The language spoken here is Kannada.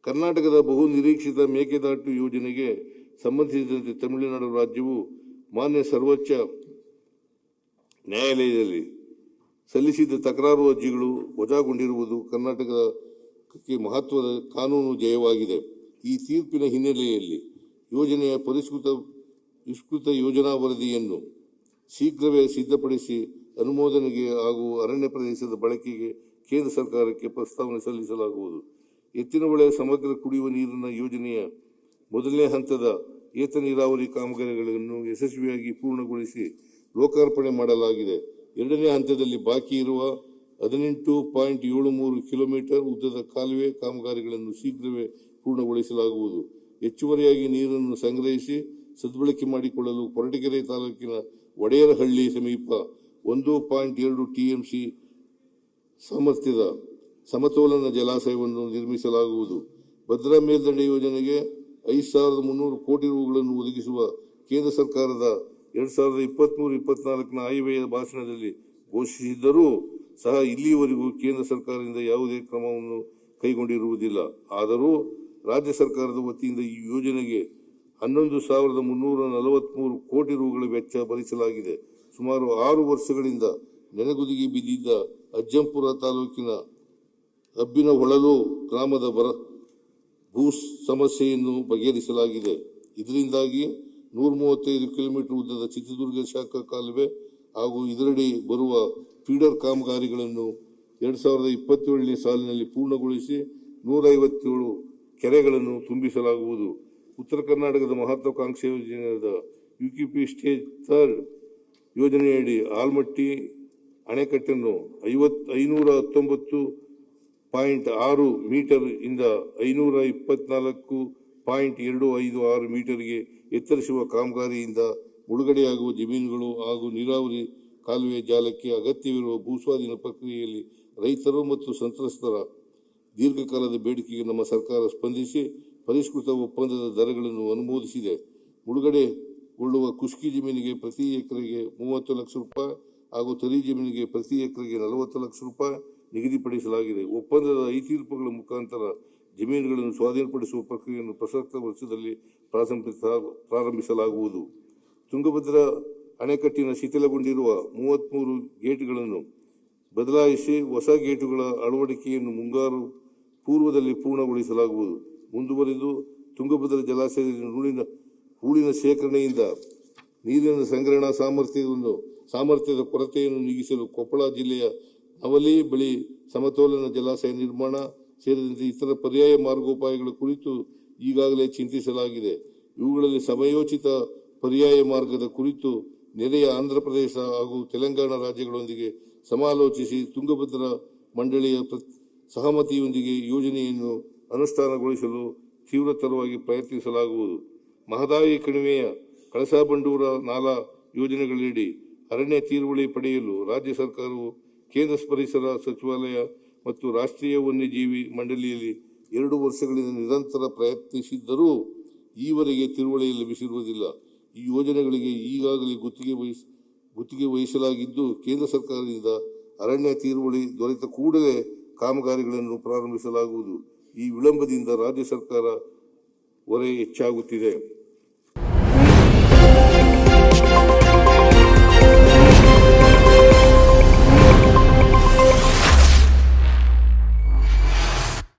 ಕರ್ನಾಟಕದ ಬಹು ನಿರೀಕ್ಷಿತ ಮೇಕೆದಾಟು ಯೋಜನೆಗೆ ಸಂಬಂಧಿಸಿದಂತೆ ತಮಿಳುನಾಡು ರಾಜ್ಯವು ಮಾನ್ಯ ಸರ್ವೋಚ್ಚ ನ್ಯಾಯಾಲಯದಲ್ಲಿ ಸಲ್ಲಿಸಿದ ತಕರಾರು ಅರ್ಜಿಗಳು ವಜಾಗೊಂಡಿರುವುದು ಕರ್ನಾಟಕಕ್ಕೆ ಮಹತ್ವದ ಕಾನೂನು ಜಯವಾಗಿದೆ. ಈ ತೀರ್ಪಿನ ಹಿನ್ನೆಲೆಯಲ್ಲಿ ಯೋಜನೆಯ ವಿಸ್ತೃತ ಯೋಜನಾ ವರದಿಯನ್ನು ಶೀಘ್ರವೇ ಸಿದ್ಧಪಡಿಸಿ ಅನುಮೋದನೆಗೆ ಹಾಗೂ ಅರಣ್ಯ ಪ್ರದೇಶದ ಬಳಕೆಗೆ ಕೇಂದ್ರ ಸರ್ಕಾರಕ್ಕೆ ಪ್ರಸ್ತಾವನೆ ಸಲ್ಲಿಸಲಾಗುವುದು. ಎತ್ತಿನಹೊಳೆ ಸಮಗ್ರ ಕುಡಿಯುವ ನೀರಿನ ಯೋಜನೆಯ ಮೊದಲನೇ ಹಂತದ ಏತ ನೀರಾವರಿ ಕಾಮಗಾರಿಗಳನ್ನು ಯಶಸ್ವಿಯಾಗಿ ಪೂರ್ಣಗೊಳಿಸಿ ಲೋಕಾರ್ಪಣೆ ಮಾಡಲಾಗಿದೆ. ಎರಡನೇ ಹಂತದಲ್ಲಿ ಬಾಕಿ ಇರುವ 18.73 ಕಿಲೋಮೀಟರ್ ಉದ್ದದ ಕಾಲುವೆ ಕಾಮಗಾರಿಗಳನ್ನು ಶೀಘ್ರವೇ ಪೂರ್ಣಗೊಳಿಸಲಾಗುವುದು. ಹೆಚ್ಚುವರಿಯಾಗಿ ನೀರನ್ನು ಸಂಗ್ರಹಿಸಿ ಸದ್ಬಳಕೆ ಮಾಡಿಕೊಳ್ಳಲು ಕೊರಟಗೆರೆ ತಾಲೂಕಿನ ಒಡೆಯರಹಳ್ಳಿ ಸಮೀಪ 1.2 ಟಿಎಂಸಿ ಸಾಮರ್ಥ್ಯದ ಸಮತೋಲನ ಜಲಾಶಯವನ್ನು ನಿರ್ಮಿಸಲಾಗುವುದು. ಭದ್ರಾ ಮೇಲ್ದಂಡೆ ಯೋಜನೆಗೆ 5,300 ಕೋಟಿ ರುಗಳನ್ನು ಒದಗಿಸುವ ಕೇಂದ್ರ ಸರ್ಕಾರದ 2023-24 ಆಯವ್ಯಯ ಭಾಷಣದಲ್ಲಿ ಘೋಷಿಸಿದ್ದರೂ ಸಹ ಇಲ್ಲಿಯವರೆಗೂ ಕೇಂದ್ರ ಸರ್ಕಾರದಿಂದ ಯಾವುದೇ ಕ್ರಮವನ್ನು ಕೈಗೊಂಡಿರುವುದಿಲ್ಲ. ಆದರೂ ರಾಜ್ಯ ಸರ್ಕಾರದ ವತಿಯಿಂದ ಈ ಯೋಜನೆಗೆ 11,343 ಕೋಟಿ ರುಗಳ ವೆಚ್ಚ ಭರಿಸಲಾಗಿದೆ. ಸುಮಾರು 6 ವರ್ಷಗಳಿಂದ ನೆನೆಗುದಿಗೆ ಬಿದ್ದಿದ್ದ ಅಜ್ಜಂಪುರ ತಾಲೂಕಿನ ಅಬ್ಬಿನಹೊಳಲು ಗ್ರಾಮದ ಭೂ ಸಮಸ್ಯೆಯನ್ನು ಬಗೆಹರಿಸಲಾಗಿದೆ. ಇದರಿಂದಾಗಿ 135 ಕಿಲೋಮೀಟರ್ ಉದ್ದದ ಚಿತ್ರದುರ್ಗ ಶಾಖಾ ಕಾಲುವೆ ಹಾಗೂ ಇದರಡಿ ಬರುವ ಫೀಡರ್ ಕಾಮಗಾರಿಗಳನ್ನು 2027ನೇ ಸಾಲಿನಲ್ಲಿ ಪೂರ್ಣಗೊಳಿಸಿ 157 ಕೆರೆಗಳನ್ನು ತುಂಬಿಸಲಾಗುವುದು. ಉತ್ತರ ಕರ್ನಾಟಕದ ಮಹತ್ವಾಕಾಂಕ್ಷೆ ಯೋಜನೆಯಾದ ಯುಕೆಪಿ ಸ್ಟೇಜ್ 3 ಯೋಜನೆಯಡಿ ಆಲ್ಮಟ್ಟಿ ಅಣೆಕಟ್ಟನ್ನು 519.6 ಮೀಟರ್ ಇಂದ 524.256 ಮೀಟರ್ಗೆ ಎತ್ತರಿಸುವ ಕಾಮಗಾರಿಯಿಂದ ಮುಳುಗಡೆಯಾಗುವ ಜಮೀನುಗಳು ಹಾಗೂ ನೀರಾವರಿ ಕಾಲುವೆ ಜಾಲಕ್ಕೆ ಅಗತ್ಯವಿರುವ ಭೂಸ್ವಾಧೀನ ಪ್ರಕ್ರಿಯೆಯಲ್ಲಿ ರೈತರು ಮತ್ತು ಸಂತ್ರಸ್ತರ ದೀರ್ಘಕಾಲದ ಬೇಡಿಕೆಗೆ ನಮ್ಮ ಸರ್ಕಾರ ಸ್ಪಂದಿಸಿ ಪರಿಷ್ಕೃತ ಒಪ್ಪಂದದ ದರಗಳನ್ನು ಅನುಮೋದಿಸಿದೆ. ಮುಳುಗಡೆಗೊಳ್ಳುವ ಖುಷ್ಕಿ ಜಮೀನಿಗೆ ಪ್ರತಿ ಎಕರೆಗೆ 30 ಲಕ್ಷ ರೂಪಾಯಿ ಹಾಗೂ ತರಿ ಜಮೀನಿಗೆ ಪ್ರತಿ ಎಕರೆಗೆ 40 ಲಕ್ಷ ರೂಪಾಯಿ ನಿಗದಿಪಡಿಸಲಾಗಿದೆ. ಒಪ್ಪಂದದ ಐತೀರ್ಪುಗಳ ಮುಖಾಂತರ ಜಮೀನುಗಳನ್ನು ಸ್ವಾಧೀನಪಡಿಸುವ ಪ್ರಕ್ರಿಯೆಯನ್ನು ಪ್ರಸಕ್ತ ವರ್ಷದಲ್ಲಿ ಪ್ರಾರಂಭಿಸಲಾಗುವುದು. ತುಂಗಭದ್ರಾ ಅಣೆಕಟ್ಟಿನ ಶಿಥಿಲಗೊಂಡಿರುವ 33 ಗೇಟ್ಗಳನ್ನು ಬದಲಾಯಿಸಿ ಹೊಸ ಗೇಟುಗಳ ಅಳವಡಿಕೆಯನ್ನು ಮುಂಗಾರು ಪೂರ್ವದಲ್ಲಿ ಪೂರ್ಣಗೊಳಿಸಲಾಗುವುದು. ಮುಂದುವರೆದು ತುಂಗಭದ್ರಾ ಜಲಾಶಯದಲ್ಲಿ ಹೂಳಿನ ಶೇಖರಣೆಯಿಂದ ನೀರಿನ ಸಂಗ್ರಹಣಾ ಸಾಮರ್ಥ್ಯದ ಕೊರತೆಯನ್ನು ನೀಗಿಸಲು ಕೊಪ್ಪಳ ಜಿಲ್ಲೆಯ ನವಲಿ ಬಳಿ ಸಮತೋಲನ ಜಲಾಶಯ ನಿರ್ಮಾಣ ಸೇರಿದಂತೆ ಇತರ ಪರ್ಯಾಯ ಮಾರ್ಗೋಪಾಯಗಳ ಕುರಿತು ಈಗಾಗಲೇ ಚಿಂತಿಸಲಾಗಿದೆ. ಇವುಗಳಲ್ಲಿ ಸಮಯೋಚಿತ ಪರ್ಯಾಯ ಮಾರ್ಗದ ಕುರಿತು ನೆರೆಯ ಆಂಧ್ರಪ್ರದೇಶ ಹಾಗೂ ತೆಲಂಗಾಣ ರಾಜ್ಯಗಳೊಂದಿಗೆ ಸಮಾಲೋಚಿಸಿ ತುಂಗಭದ್ರಾ ಮಂಡಳಿಯ ಸಹಮತಿಯೊಂದಿಗೆ ಯೋಜನೆಯನ್ನು ಅನುಷ್ಠಾನಗೊಳಿಸಲು ತೀವ್ರತರವಾಗಿ ಪ್ರಯತ್ನಿಸಲಾಗುವುದು. ಮಹದಾಯಿ ಕಣಿವೆಯ ಕಳಸಾ-ಬಂಡೂರ ನಾಲಾ ಯೋಜನೆಗಳಡಿ ಅರಣ್ಯ ತೀರುವಳಿ ಪಡೆಯಲು ರಾಜ್ಯ ಸರ್ಕಾರವು ಕೇಂದ್ರ ಪರಿಸರ ಸಚಿವಾಲಯ ಮತ್ತು ರಾಷ್ಟ್ರೀಯ ವನ್ಯಜೀವಿ ಮಂಡಳಿಯಲ್ಲಿ 2 ವರ್ಷಗಳಿಂದ ನಿರಂತರ ಪ್ರಯತ್ನಿಸಿದ್ದರೂ ಈವರೆಗೆ ತಿರುವಳಿ ಲಭಿಸಿರುವುದಿಲ್ಲ. ಈ ಯೋಜನೆಗಳಿಗೆ ಈಗಾಗಲೇ ಗುತ್ತಿಗೆ ವಹಿಸಲಾಗಿದ್ದು ಕೇಂದ್ರ ಸರ್ಕಾರದಿಂದ ಅರಣ್ಯ ತೀರುವಳಿ ದೊರೆತ ಕೂಡಲೇ ಕಾಮಗಾರಿಗಳನ್ನು ಪ್ರಾರಂಭಿಸಲಾಗುವುದು. ಈ ವಿಳಂಬದಿಂದ ರಾಜ್ಯ ಸರ್ಕಾರ ಹೊರೆ ಹೆಚ್ಚಾಗುತ್ತಿದೆ.